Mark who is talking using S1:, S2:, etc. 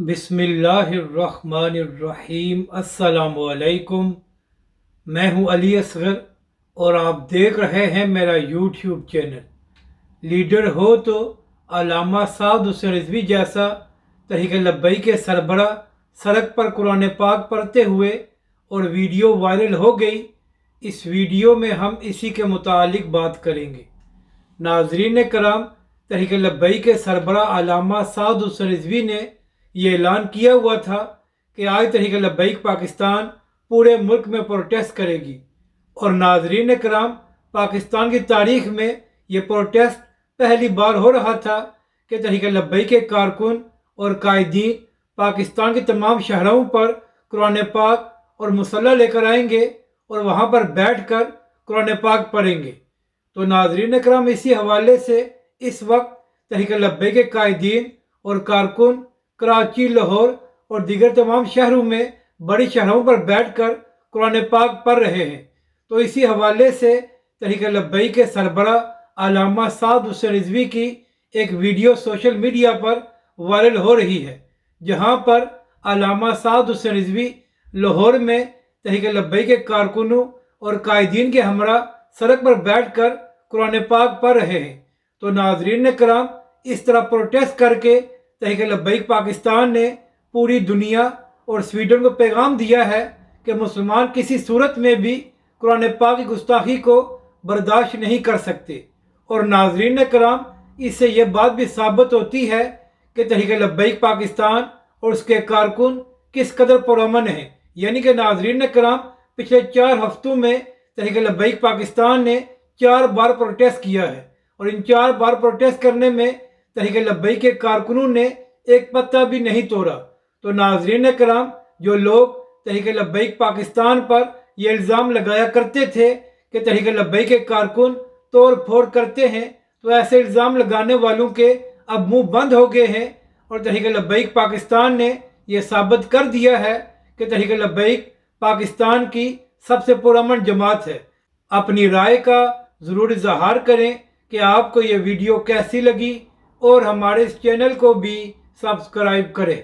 S1: बिस्मिल्लाहिर्रहमानिर्रहीम। अस्सलामुअलैकुम। मैं हूं अली असगर और आप देख रहे हैं मेरा यूट्यूब चैनल। लीडर हो तो अल्लामा साद हुसैन रिजवी जैसा तहरीक लब्बई के सरबरा सड़क पर कुरान पाक पढ़ते हुए और वीडियो वायरल हो गई। इस वीडियो में हम इसी के मुतालिक बात करेंगे। नाजरीन कराम, तहरीक लब्बई के सरबरा अल्लामा साद हुसैन रिजवी ने ये ऐलान किया हुआ था कि आज तहरीक लब्बैक पाकिस्तान पूरे मुल्क में प्रोटेस्ट करेगी। और नाजरीन कराम, पाकिस्तान की तारीख में ये प्रोटेस्ट पहली बार हो रहा था कि तहरीक लब्बैक के कारकुन और कायदीन पाकिस्तान के तमाम शहरों पर कुरान पाक और मुसल्ला लेकर आएंगे और वहाँ पर बैठ कर कुरान पाक पढ़ेंगे। तो नाजरीन कराम, इसी हवाले से इस वक्त तहरीक लब्बैक के कायदीन और कारकुन कराची, लाहौर और दीगर तमाम शहरों में बड़ी शहरों पर बैठकर कुरान पाक पढ़ रहे हैं। तो इसी हवाले से तहरीक लब्बैक के सरबरा अल्लामा साद हुसैन रिजवी की एक वीडियो सोशल मीडिया पर वायरल हो रही है, जहां पर अल्लामा साद हुसैन रिजवी लाहौर में तहरीक लब्बैक के कारकुनों और कायदीन के हमरा सड़क पर बैठकर कुरान पाक पढ़ रहे हैं। तो नाजरीन कराम, इस तरह प्रोटेस्ट करके तहरीक लब्बैक पाकिस्तान ने पूरी दुनिया और स्वीडन को पैगाम दिया है कि मुसलमान किसी सूरत में भी कुरान पाक की गुस्ताखी को बर्दाश्त नहीं कर सकते। और नाजरीन कराम, इससे यह बात भी साबित होती है कि तहरीक लब्बैक पाकिस्तान और उसके कारकुन किस कदर पुरअमन हैं। यानी कि नाजरीन कराम, पिछले 4 हफ्तों में तहरीक लब्बैक पाकिस्तान ने 4 बार प्रोटेस्ट किया है और इन 4 बार प्रोटेस्ट करने में तहरीक लब्बैक के कारकुनों ने एक पत्ता भी नहीं तोड़ा। तो नाजरीन कराम, जो लोग तहरीक लब्बैक पाकिस्तान पर यह इल्ज़ाम लगाया करते थे कि तहरीक लब्बैक के कारकुन तोड़ फोड़ करते हैं, तो ऐसे इल्ज़ाम लगाने वालों के अब मुंह बंद हो गए हैं। और तहरीक लब्बैक पाकिस्तान ने यह साबित कर दिया है कि तहरीक लब्बैक पाकिस्तान की सबसे पुरअमन जमात है। अपनी राय का ज़रूर इज़हार करें कि आपको ये वीडियो कैसी लगी और हमारे इस चैनल को भी सब्सक्राइब करें।